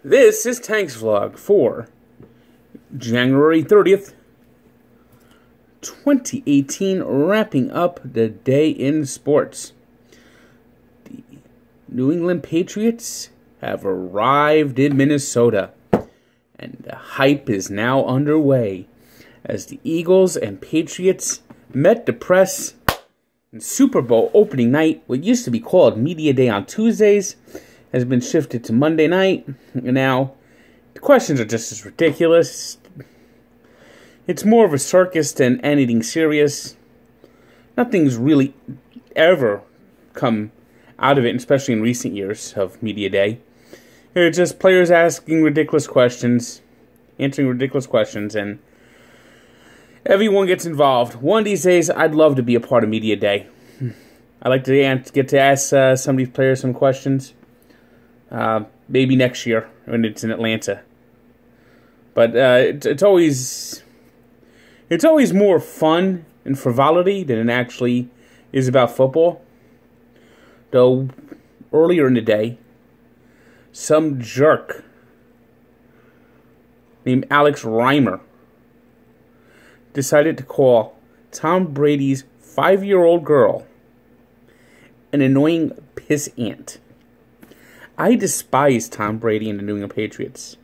This is Tank's Vlog for January 30th, 2018, wrapping up the day in sports. The New England Patriots have arrived in Minnesota, and the hype is now underway as the Eagles and Patriots met the press in Super Bowl opening night. What used to be called Media Day on Tuesdays has been shifted to Monday night. And now, the questions are just as ridiculous. It's more of a circus than anything serious. Nothing's really ever come out of it, especially in recent years of Media Day. It's just players asking ridiculous questions, answering ridiculous questions, and everyone gets involved. One of these days, I'd love to be a part of Media Day. I'd like to get to ask some of these players some questions. Maybe next year when it's in Atlanta. But it's always more fun and frivolity than it actually is about football. Though earlier in the day, some jerk named Alex Reimer decided to call Tom Brady's 5-year-old girl an annoying pissant. I despise Tom Brady and the New England Patriots.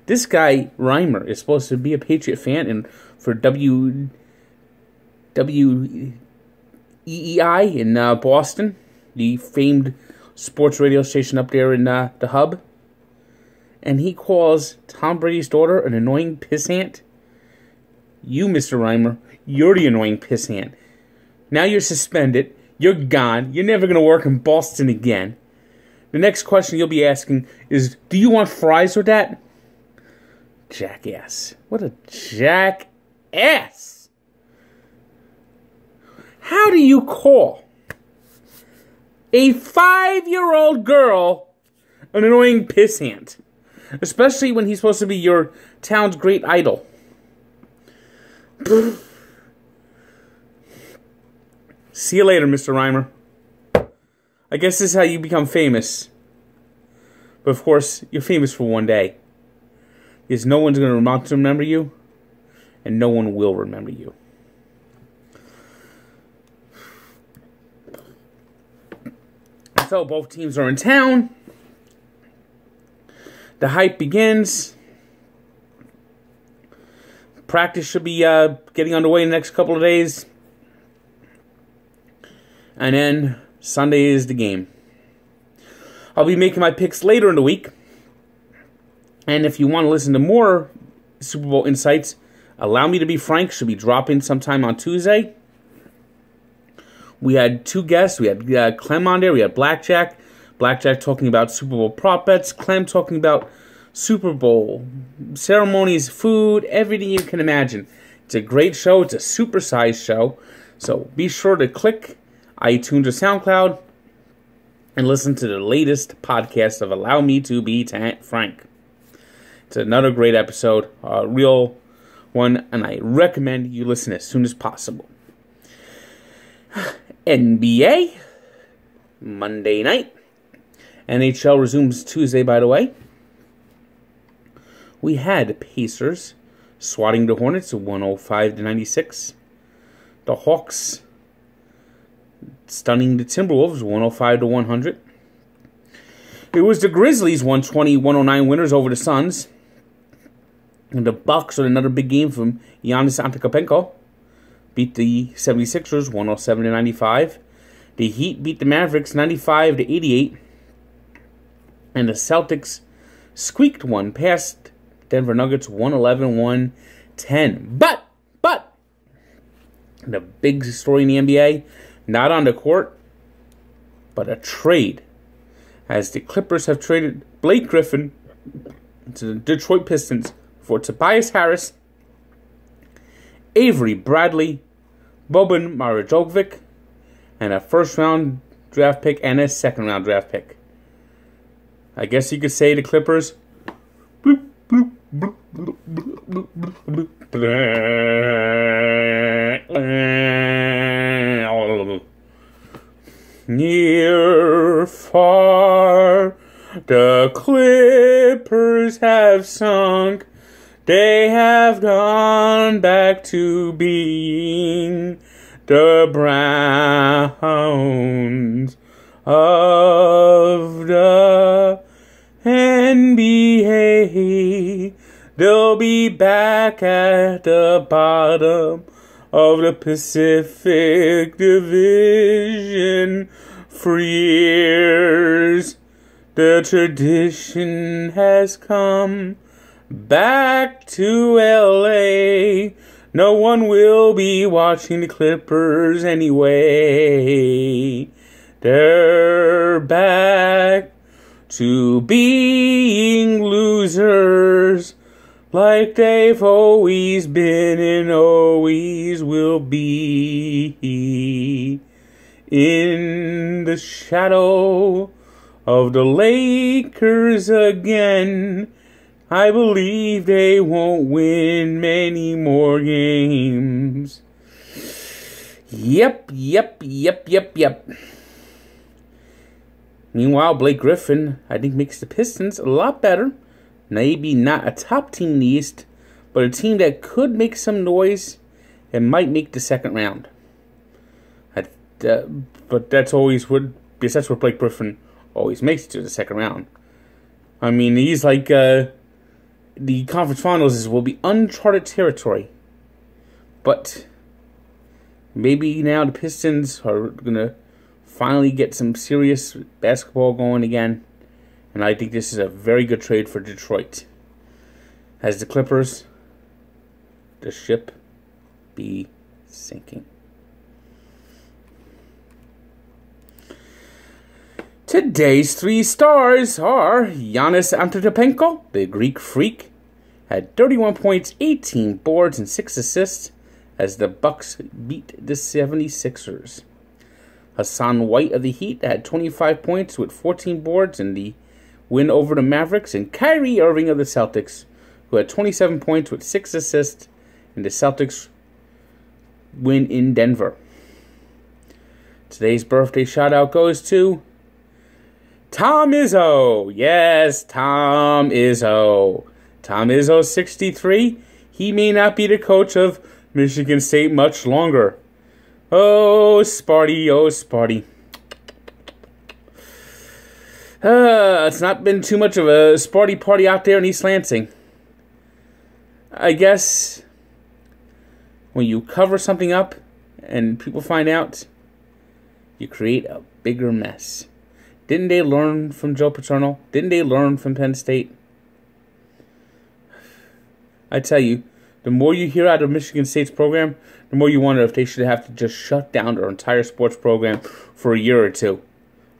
This guy, Reimer, is supposed to be a Patriot fan and for WEEI in Boston, the famed sports radio station up there in the hub. And he calls Tom Brady's daughter an annoying pissant. You, Mr. Reimer, you're the annoying pissant. Now you're suspended. You're gone. You're never going to work in Boston again. The next question you'll be asking is, do you want fries with that? Jackass. What a jackass. How do you call a 5-year-old girl an annoying pissant? Especially when he's supposed to be your town's great idol. See you later, Mr. Reimer. I guess this is how you become famous. But of course, you're famous for one day. Because no one's going to remember you. And no one will remember you. So both teams are in town. The hype begins. Practice should be getting underway in the next couple of days. And then Sunday is the game. I'll be making my picks later in the week. And if you want to listen to more Super Bowl insights, Allow Me to Be Frank should be dropping sometime on Tuesday. We had two guests. We had Clem on there. We had Blackjack. Blackjack talking about Super Bowl prop bets. Clem talking about Super Bowl ceremonies, food, everything you can imagine. It's a great show. It's a super-sized show. So be sure to click iTunes or SoundCloud and listen to the latest podcast of Allow Me to Be Frank. It's another great episode, a real one, and I recommend you listen as soon as possible. NBA, Monday night. NHL resumes Tuesday, by the way. We had Pacers swatting the Hornets 105-96. The Hawks stunning the Timberwolves 105-100. It was the Grizzlies 120-109 winners over the Suns. And the Bucks had another big game from Giannis Antetokounmpo. Beat the 76ers 107-95. The Heat beat the Mavericks 95-88. And the Celtics squeaked one past Denver Nuggets 111-110. But the big story in the NBA, not on the court, but a trade. As the Clippers have traded Blake Griffin to the Detroit Pistons for Tobias Harris, Avery Bradley, Boban Marjanovic, and a first-round draft pick and a second-round draft pick. I guess you could say the Clippers near, far, the Clippers Clippers have sunk. They have gone back to being the Browns of the NBA. They'll be back at the bottom of the Pacific Division for years. The tradition has come back to LA. No one will be watching the Clippers anyway. They're back to being losers, like they've always been and always will be. In the shadow of the Lakers again, I believe they won't win many more games. Yep. Meanwhile, Blake Griffin, I think, makes the Pistons a lot better. Maybe not a top team in the East, but a team that could make some noise and might make the second round. But that's always because that's what Blake Griffin always makes it to the second round. I mean, he's like the conference finals will be uncharted territory. But maybe now the Pistons are gonna finally get some serious basketball going again. And I think this is a very good trade for Detroit. As the Clippers, the ship be sinking. Today's 3 stars are Giannis Antetokounmpo, the Greek Freak, had 31 points, 18 boards, and 6 assists as the Bucks beat the 76ers. Hassan White of the Heat had 25 points with 14 boards in the win over the Mavericks, and Kyrie Irving of the Celtics, who had 27 points with 6 assists in the Celtics win in Denver. Today's birthday shout-out goes to Tom Izzo. Yes, Tom Izzo. Tom Izzo, 63. He may not be the coach of Michigan State much longer. Oh, Sparty, oh, Sparty. It's not been too much of a Sparty party out there in East Lansing. I guess when you cover something up and people find out, you create a bigger mess. Didn't they learn from Joe Paterno? Didn't they learn from Penn State? I tell you, the more you hear out of Michigan State's program, the more you wonder if they should have to just shut down their entire sports program for a year or two.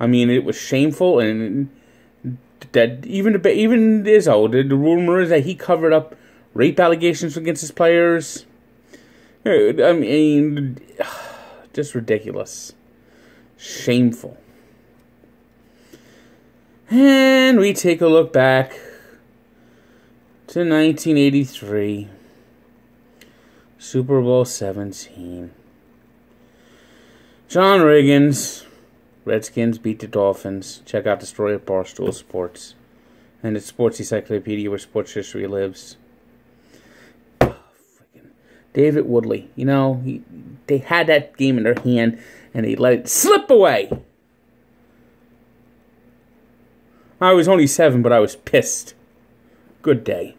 I mean, it was shameful, and that even Izzo, the rumor is that he covered up rape allegations against his players. I mean, just ridiculous. Shameful. And we take a look back to 1983. Super Bowl 17. John Riggins. Redskins beat the Dolphins. Check out the story of Barstool Sports and its sports encyclopedia where sports history lives. David Woodley. You know, they had that game in their hand and they let it slip away. I was only 7, but I was pissed. Good day.